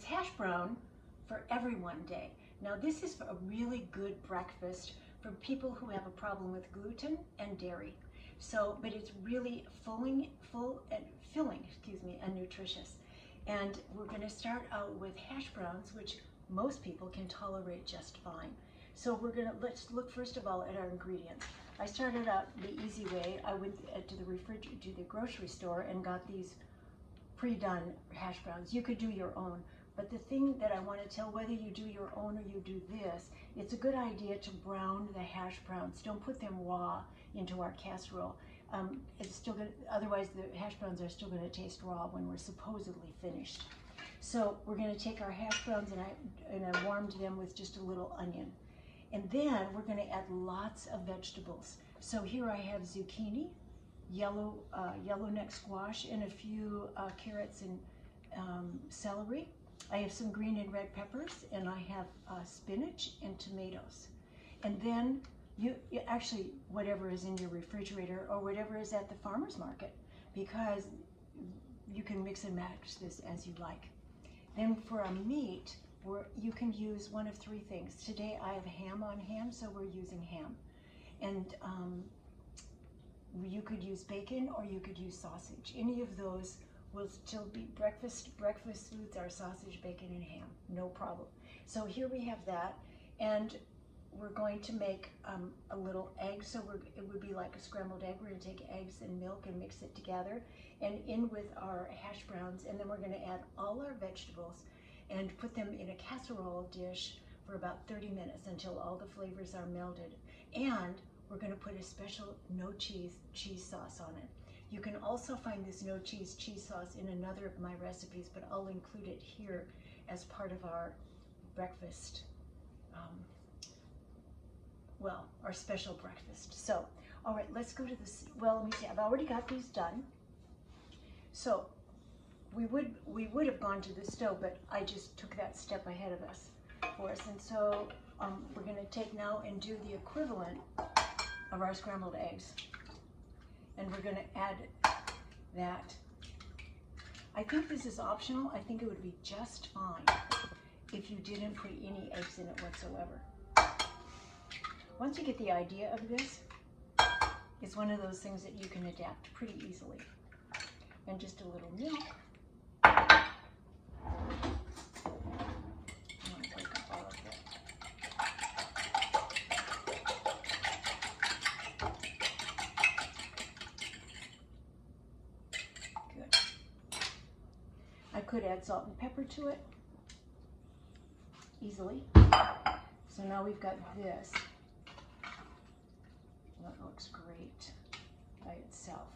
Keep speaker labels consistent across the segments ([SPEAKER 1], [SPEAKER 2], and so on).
[SPEAKER 1] It's hash brown for everyone day. Now this is a really good breakfast for people who have a problem with gluten and dairy. So, but it's really filling, and nutritious. And we're going to start out with hash browns, which most people can tolerate just fine. So let's look first of all at our ingredients. I started out the easy way. I went to the grocery store and got these pre-done hash browns. You could do your own, but the thing that I want to tell, whether you do your own or you do this, it's a good idea to brown the hash browns. Don't put them raw into our casserole. It's still gonna, otherwise the hash browns are still going to taste raw when we're supposedly finished. So we're going to take our hash browns, and I warmed them with just a little onion. And then we're going to add lots of vegetables. So here I have zucchini, yellow neck squash, and a few carrots and celery. I have some green and red peppers, and I have spinach and tomatoes. And then you actually, whatever is in your refrigerator or whatever is at the farmer's market, because you can mix and match this as you like. Then for a meat, you can use one of three things. Today I have ham on hand, so we're using ham. And you could use bacon or you could use sausage. Any of those will still be breakfast foods are sausage, bacon, and ham, no problem. So here we have that, and we're going to make a little egg. So it would be like a scrambled egg. We're going to take eggs and milk and mix it together and in with our hash browns, and then we're going to add all our vegetables and put them in a casserole dish for about 30 minutes until all the flavors are melded. And we're going to put a special no cheese sauce on it. You can also find this no cheese sauce in another of my recipes, but I'll include it here as part of our breakfast, our special breakfast. So, all right, let's go to this. Well, let me see, I've already got these done. So we would have gone to the stove, but I just took that step ahead of us for us. And so we're going to take now and do the equivalent of our scrambled eggs. And we're going to add that. I think this is optional. I think it would be just fine if you didn't put any eggs in it whatsoever. Once you get the idea of this, it's one of those things that you can adapt pretty easily. And just a little milk. I could add salt and pepper to it easily. So now we've got this. That looks great by itself.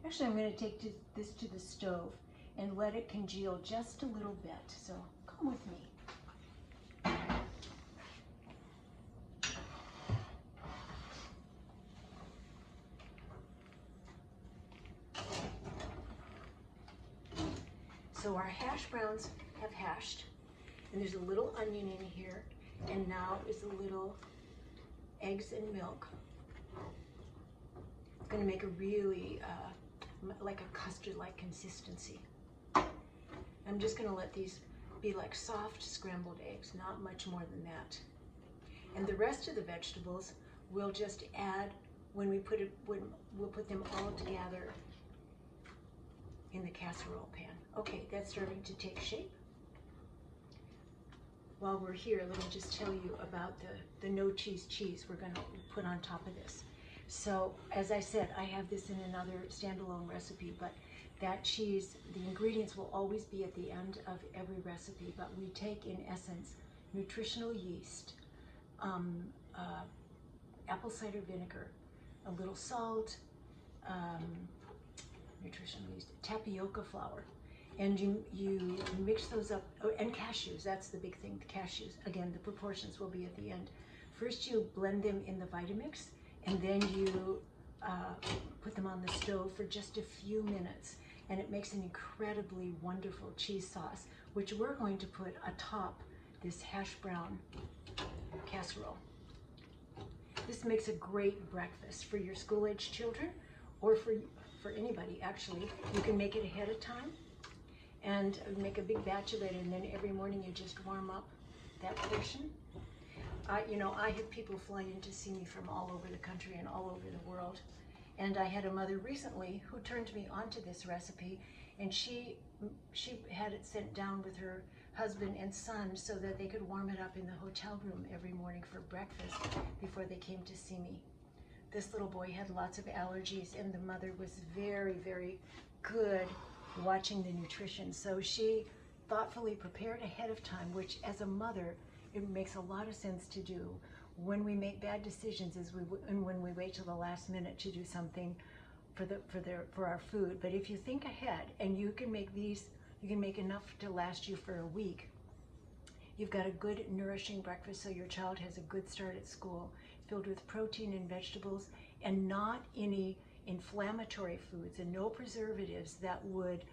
[SPEAKER 1] Actually, I'm going to take this to the stove and let it congeal just a little bit. So come with me. So our hash browns have hashed, and there's a little onion in here, and now is a little eggs and milk. It's going to make a really like a custard-like consistency. I'm just going to let these be like soft scrambled eggs, not much more than that. And the rest of the vegetables we'll just add when we'll put them all together in the casserole pan. Okay, that's starting to take shape. While we're here, let me just tell you about the no cheese we're going to put on top of this. So, as I said, I have this in another standalone recipe, but that cheese, the ingredients will always be at the end of every recipe, but we take, in essence, nutritional yeast, apple cider vinegar, a little salt, nutritional yeast, tapioca flour, and you mix those up, and cashews, that's the big thing, the cashews. Again, the proportions will be at the end. First you blend them in the Vitamix, and then you put them on the stove for just a few minutes, and it makes an incredibly wonderful cheese sauce, which we're going to put atop this hash brown casserole. This makes a great breakfast for your school-age children, or for anybody actually. You can make it ahead of time, and make a big batch of it, and then every morning you just warm up that portion. I have people fly in to see me from all over the country and all over the world. And I had a mother recently who turned me onto this recipe, and she had it sent down with her husband and son so that they could warm it up in the hotel room every morning for breakfast before they came to see me. This little boy had lots of allergies, and the mother was very, very good watching the nutrition. So she thoughtfully prepared ahead of time, which as a mother, it makes a lot of sense to do. When we make bad decisions and when we wait till the last minute to do something for our food. But if you think ahead, and you can make enough to last you for a week, you've got a good nourishing breakfast so your child has a good start at school, filled with protein and vegetables, and not any inflammatory foods and no preservatives that would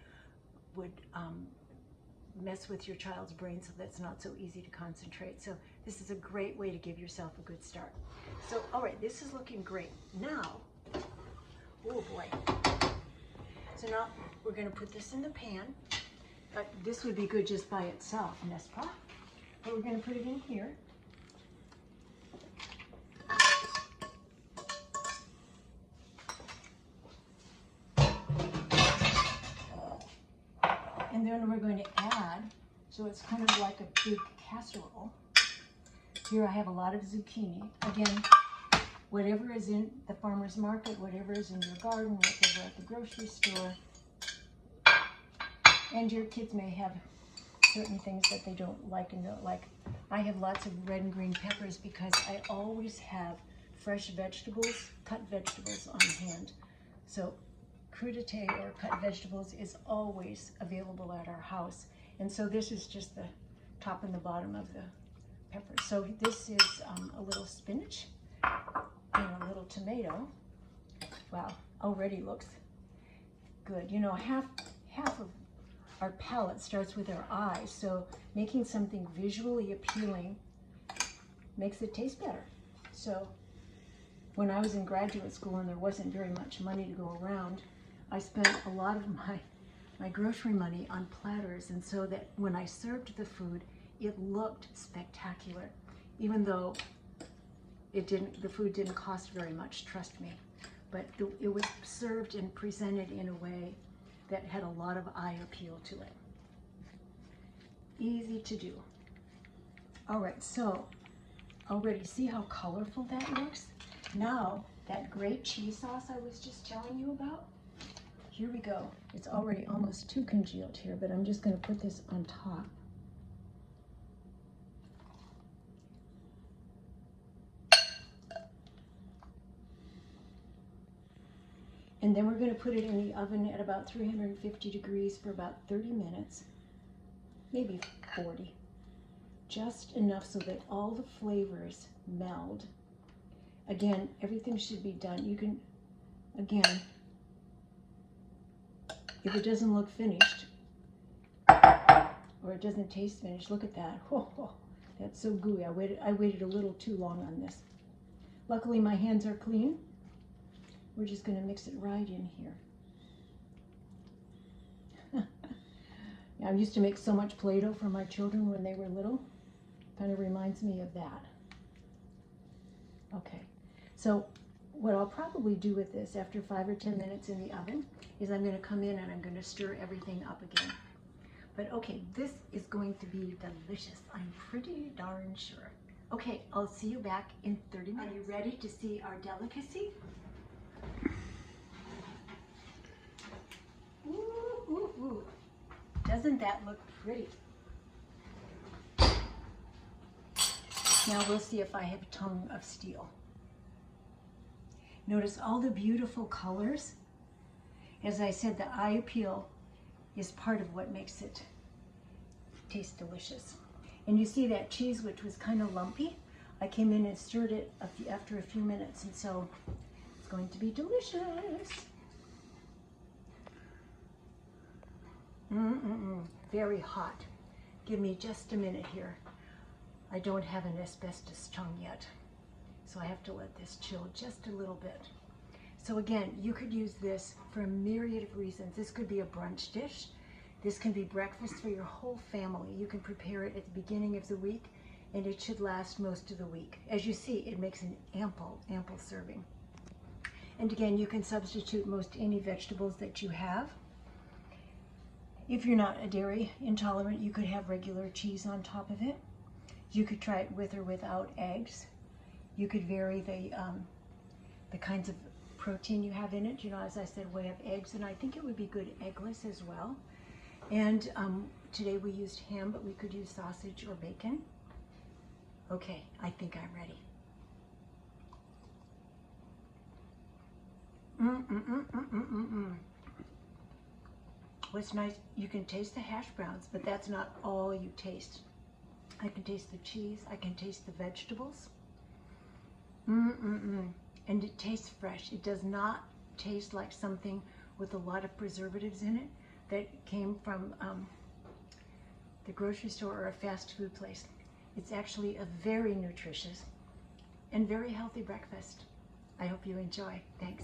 [SPEAKER 1] mess with your child's brain, so that's not so easy to concentrate. So this is a great way to give yourself a good start. So, all right, this is looking great. Now, oh boy. So now we're going to put this in the pan. This would be good just by itself, n'est-ce pas? But we're going to put it in here. And then we're going to add, so it's kind of like a big casserole. Here I have a lot of zucchini. Again, whatever is in the farmer's market, whatever is in your garden, whatever at the grocery store. And your kids may have certain things that they don't like and don't like. I have lots of red and green peppers because I always have fresh vegetables, cut vegetables on hand. So crudité or cut vegetables is always available at our house. And so this is just the top and the bottom of the peppers. So this is a little spinach and a little tomato. Wow, already looks good. You know, half of our palate starts with our eyes, so making something visually appealing makes it taste better. So when I was in graduate school and there wasn't very much money to go around, I spent a lot of my grocery money on platters, and so that when I served the food, it looked spectacular, even though the food didn't cost very much, trust me. But it was served and presented in a way that had a lot of eye appeal to it. Easy to do. All right, so already see how colorful that looks? Now, that great cheese sauce I was just telling you about, here we go. It's already almost too congealed here, but I'm just going to put this on top. And then we're going to put it in the oven at about 350 degrees for about 30 minutes, maybe 40. Just enough so that all the flavors meld. Again, everything should be done. You can, again, if it doesn't look finished, or it doesn't taste finished, look at that. Oh, that's so gooey. I waited a little too long on this. Luckily, my hands are clean. We're just going to mix it right in here. I used to make so much Play-Doh for my children when they were little. Kind of reminds me of that. Okay, so what I'll probably do with this after 5 or 10 minutes in the oven is I'm going to come in and I'm going to stir everything up again. But okay, this is going to be delicious. I'm pretty darn sure. Okay, I'll see you back in 30 minutes. Are you ready to see our delicacy? Ooh, ooh, ooh. Doesn't that look pretty? Now we'll see if I have tongue of steel. Notice all the beautiful colors. As I said, the eye appeal is part of what makes it taste delicious. And you see that cheese, which was kind of lumpy. I came in and stirred it after a few minutes, and so it's going to be delicious. Very hot. Give me just a minute here. I don't have an asbestos tongue yet, so I have to let this chill just a little bit. So again, you could use this for a myriad of reasons. This could be a brunch dish. This can be breakfast for your whole family. You can prepare it at the beginning of the week, and it should last most of the week. As you see, it makes an ample serving. And again, you can substitute most any vegetables that you have. If you're not a dairy intolerant, you could have regular cheese on top of it. You could try it with or without eggs. You could vary the kinds of protein you have in it. You know, as I said, we have eggs, and I think it would be good eggless as well. And today we used ham, but we could use sausage or bacon. Okay, I think I'm ready. What's nice, you can taste the hash browns, but that's not all you taste. I can taste the cheese, I can taste the vegetables. And it tastes fresh. It does not taste like something with a lot of preservatives in it that came from the grocery store or a fast food place. It's actually a very nutritious and very healthy breakfast. I hope you enjoy. Thanks.